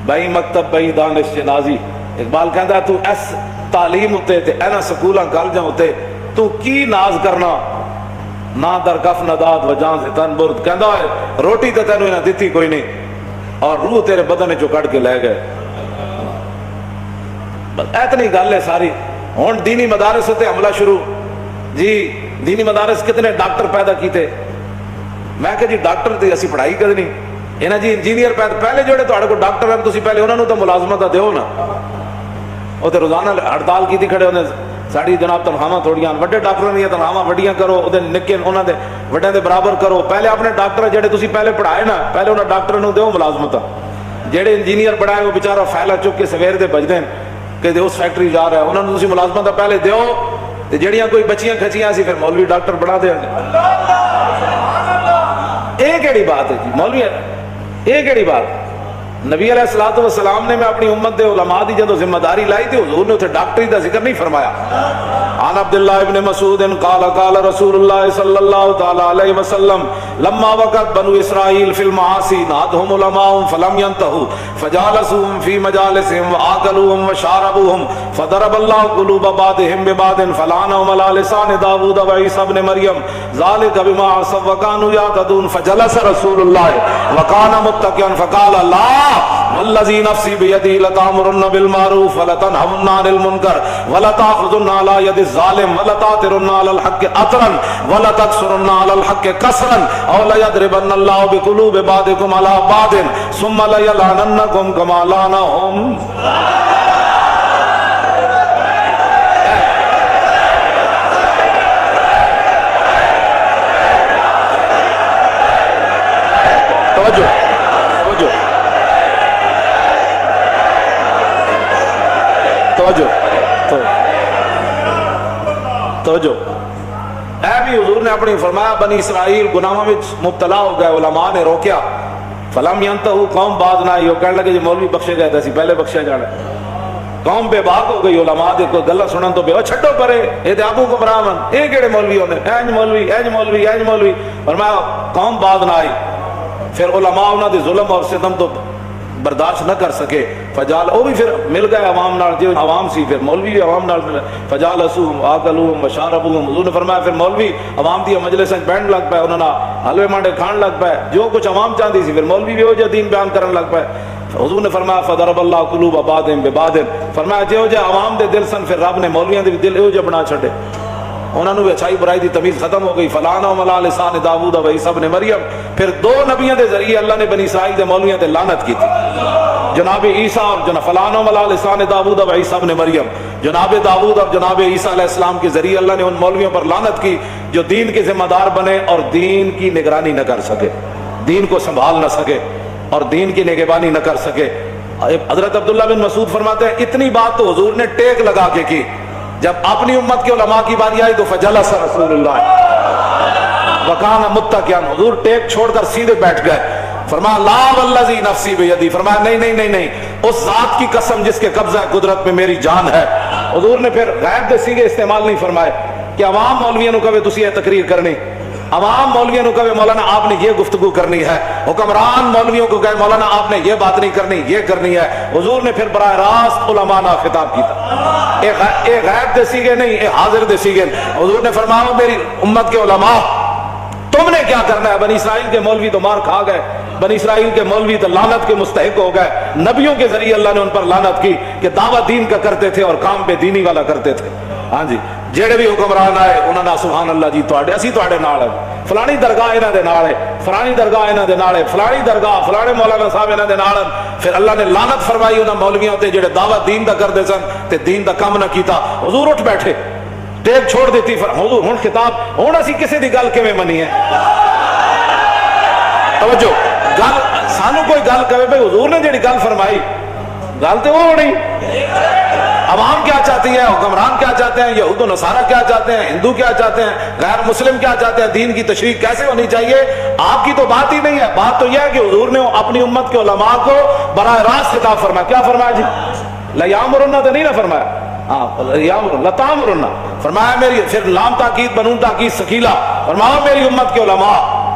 بئی مکتب بئی دانش جنازی. اقبال کہندا تو اس تعلیم اتے تے اینا سکولاں کالجاں اتے تو کی ناز کرنا, نہ در کف نداد و جان سے تن برد. کہندا ہے روٹی تے تینوں انہاں دتی کوئی نہیں اور روح تیرے بدن چوں کڈ کے لے گئے. بس اتنی گل ہے ساری. ہن دینی مدارس تے حملہ شروع. جی دینی مدارس کتنے ڈاکٹر پیدا کیتے. میں کہ جی ڈاکٹر تے اسی پڑھائی کرنی انہاں جی انجینئر پیدا. پہلے جڑے تہاڈے کو ڈاکٹر ہیں تسی پہلے انہاں نوں تو ملازمت دیو نا. وہ تو روزانہ ہڑتال کیتی کھڑے ہوندے ساڑی جناب تنخواہاں تھوڑیاں, وڈے ڈاکٹراں دی تنخواہاں وڈیاں کرو, اودے نکے انہاں دے وڈیاں دے برابر کرو. پہلے اپنے ڈاکٹر جڑے تسی پہلے پڑھائے نا پہلے انہاں ڈاکٹراں نوں دیو ملازمت. جڑے انجینئر پڑھائے وہ بیچارہ فائلہ چک کے سویر دے بجدے کہ اس فیکٹری جا رہا ہے, انہاں نوں تسی ملازمت پہلے دیو. تے جڑیاں کوئی بچیاں کھچیاں سی پھر مولوی ڈاکٹر بنا دیں گے. یہ کیڑی بات ہے جی مولوی, یہ کیڑی بات. نبی علیہ الصلوۃ والسلام نے میں اپنی امت دے علماء دی جدوں ذمہ داری لائی تھی حضور نے اتنے ڈاکٹری دا ذکر نہیں فرمایا. عن عبداللہ ابن مسعود قال قال رسول اللہ صلی اللہ تعالی علیہ وسلم لما وقت بنو اسرائیل فی المعاصی نادهم علماء فلم ينتهوا فجالسوهم في مجالسهم وآكلوهم وشاربوهم فضرب الله قلوب بعضهم ببعض فلعنهم على لسان داود وعيسى ابن مريم ذلك بما عصوا وكانوا يعتدون فجلس رسول الله وكان متكئا فقال لا والذي نفسي بيده لتأمرن بالمعروف ولتنهون عن المنكر ولتأخذن على يد الظالم ولتأثرن على الحق أثرا ولتكسرن على الحق كسرا أو ليضربن الله بقلوب بعضكم على بعض ثم ليلعننكم كما لعنهم. توجہ توجہ توجہ. اے بھی حضور نے اپنی فرمایا بنی اسرائیل گناہوں میں مبتلا ہو گئے, علماء نے روکیا. فلم ینتہوا قوم باز نہ آئی. وہ کہنے لگے جی مولوی بخشے گئے تھے پہلے بخشے جانا. قوم بے باک ہو گئی, علماء دے کوئی گلا سنن تو بے چھڈو پرے یہ تے آگوں گمراہ من یہ کیڑے مولوی ہوندے اینج مولوی اینج مولوی اینج مولوی. فرمایا قوم باز نہ آئی. پھر علماء انہاں دے ظلم اور ستم تو برداشت نہ کر سکے. فجال وہ بھی پھر مل گئے عوام نال, جو عوام سی پھر مولوی بھی عوام نال مل. فجالسوهم آکلوهم وشاربوهم. حضور نے فرمایا پھر مولوی عوام دی مجلس وچ بیٹھن لگ پے, انہاں حلوے مانڈے کھان لگ پے, جو کچھ عوام چاہندی سی پھر مولوی بھی وہ جو دین بیان کرن لگ پے. حضور نے فرمایا فضرب اللہ قلوب بعضهم ببعض. فرمایا جو عوام دے دل سن پھر رب نے مولویاں دے دل ایو جے بنا چھڈے, انہوں نے اچھائی برائی دی تمیز ختم ہو گئی. فلعنہم علی لسان داؤد و عیسی ابن مریم. پھر دو نبیوں دے ذریعے اللہ نے بنی اسرائیل دے مولویاں تے لعنت کی تھی, جناب عیسیٰ اور جناب فلعنہم علی لسان داؤد و عیسی ابن مریم. جناب داؤد اور جناب عیسیٰ علیہ السلام کے ذریعے اللہ نے ان مولویوں پر لعنت کی جو دین کے ذمہ دار بنے اور دین کی نگرانی نہ کر سکے, دین کو سنبھال نہ سکے اور دین کی نگہبانی نہ کر سکے. حضرت عبداللہ بن مسعود فرماتے ہیں اتنی بات تو حضور نے ٹیک لگا کے کی. جب اپنی امت کے علماء کی باری آئی تو فجلس رسول اللہ وکان متکئا. حضور ٹیک چھوڑ کر سیدھے بیٹھ گئے. فرمایا لا والذی نفسی بیدی. فرمایا نہیں نہیں نہیں نہیں, اس ذات کی قسم جس کے قبضہ قدرت میں میری جان ہے. حضور نے پھر غیب دے سیگے استعمال نہیں فرمائے کہ عوام مولویوں نو کہے تسی یہ تقریر کرنی, عوام مولویوں کو کہے مولانا آپ نے یہ گفتگو کرنی ہے, حکمران مولویوں کو کہے مولانا آپ نے یہ بات نہیں کرنی یہ کرنی ہے. حضور نے پھر براہ راست علماء نہ خطاب کیتا. اے غیب دے سیگے نہیں, اے حاضر دے سیگے. حضور نے فرمایا میری امت کے علماء تم نے کیا کرنا ہے. بنی اسرائیل کے مولوی تو مار کھا گئے, بنی اسرائیل کے مولوی تو لعنت کے مستحق ہو گئے. نبیوں کے ذریعے اللہ نے ان پر لعنت کی کہ دعوت دین کا کرتے تھے اور کام پہ دینی والا کرتے تھے. ہاں جی, جڑے بھی حکمران آئے انہوں نے سبحان اللہ جی تواڈے اسی تواڈے نال ہے, فلانی درگاہ انہاں دے نال ہے, فلانی درگاہ انہاں دے نال ہے, فلانی درگاہ فلانے مولانا صاحب انہاں دے نال. پھر اللہ نے لعنت فرمائی انہاں مولویوں تے جڑے دعوت دین دا کردے سن تے دین دا کام نہ کیتا. حضور اٹھ بیٹھے, ٹیک چھوڑ دیتی. حضور ہن خطاب ہن اسی کسی دی گل کیویں منی ہے. توجہ, گل سانو کوئی گل کہے بھائی حضور نے جڑی گل فرمائی گل تے وہ ہونی. عوام کیا چاہتی ہے, حکمران کیا چاہتے ہیں, یہود و نصارہ کیا چاہتے ہیں, ہندو کیا چاہتے ہیں, غیر مسلم کیا چاہتے ہیں, دین کی تشریح کیسے ہونی چاہیے, آپ کی تو بات ہی نہیں ہے. بات تو یہ ہے کہ حضور نے اپنی امت کے علماء کو براہ راست خطاب فرمایا. کیا فرمایا جی؟ لیامرن تو نہیں نہ فرمایا, ہاں لتامرن فرمایا. میری پھر لام تاکید بنون تاکید ثقیلہ. فرمایا میری امت کے علماء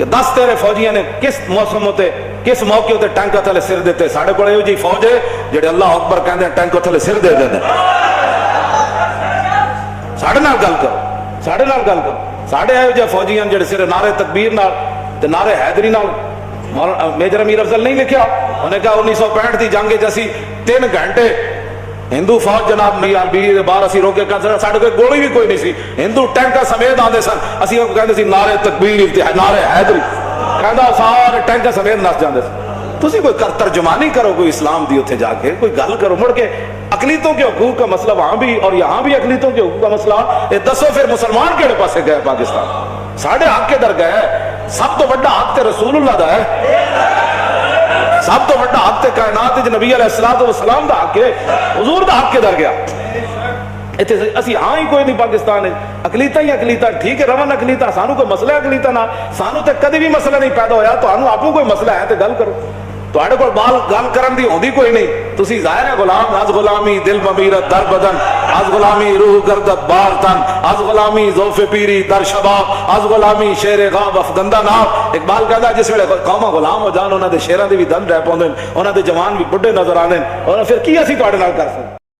کہ 10 تیرے فوجیاں نے کس موسم ہوتے کس موقع ہوتے ٹینکا تھلے سر دیتے. ساڑھے کو یہ جی فوج ہے جڑے اللہ اکبر کہندے ہیں ٹینکا تھلے سر دے دیں. ساڑھے نال گل کرو, ساڑھے نال گل کرو. ساڑھے آئے جی فوجیاں جڑے سر نعرے تکبیر نال تے نعرے حیدری نال. میجر امیر افضل نہیں لکھیا, انہیں کہا 1965 دی جنگ جیسی 3 گھنٹے ہندو فوج جناب میاں بی بار اسی روکے کر ساڑھے کوئی گولی بھی کوئی نہیں سی. ہندو ٹینکا سمیت آندے سن, اسی کو کہندے سی نعرے تکبیر نعرے حیدری, کہندا سارے ٹینکا سمیت نس جاندے سن. تسی کوئی ترجمانی کرو کوئی اسلام دی اتھے جا کے, کوئی گل کرو. مڑ کے اقلیتوں کے حقوق کا مسئلہ وہاں بھی اور یہاں بھی اقلیتوں کے حقوق کا مسئلہ. یہ دسو پھر مسلمان کیڑے پاسے گئے پاکستان؟ ساڑھے حق کے در گئے. سب تو بڑا حق تے رسول اللہ دا ہے, سب تو بڑا حق تے کائنات وچ نبی علیہ الصلوۃ والسلام دا حق ہے, حضور دا حق کے در گیا. اتنے اسی ہاں ہی کوئی نہیں پاکستان ہے, اقلیتاں ہی اقلیتاں. ٹھیک ہے رون اقلیتاں, سانو کوئی مسئلہ ہے اقلیتاں نہ, سانو تے کدی بھی مسئلہ نہیں پیدا ہویا. تانوں آپوں کوئی مسئلہ ہے تے گل کرو. تواڈے کول بال گل کرن دی ہوندی کوئی نہیں. تسی ظاہر ہے غلام, از غلامی دل ممیرت در بدن, از غلامی روح گردت بار تن, از غلامی ذوف پیری در شباب, از غلامی شیر غاب افگندہ ناب. اقبال کہتا جس ویلے قوم غلام ہو جان انہاں دے شیراں دے بھی دن رہ پوندے, انہاں دے جوان بھی بڈھے نظر آنے, اور پھر کی اسی تواڈے نال کر سکتے؟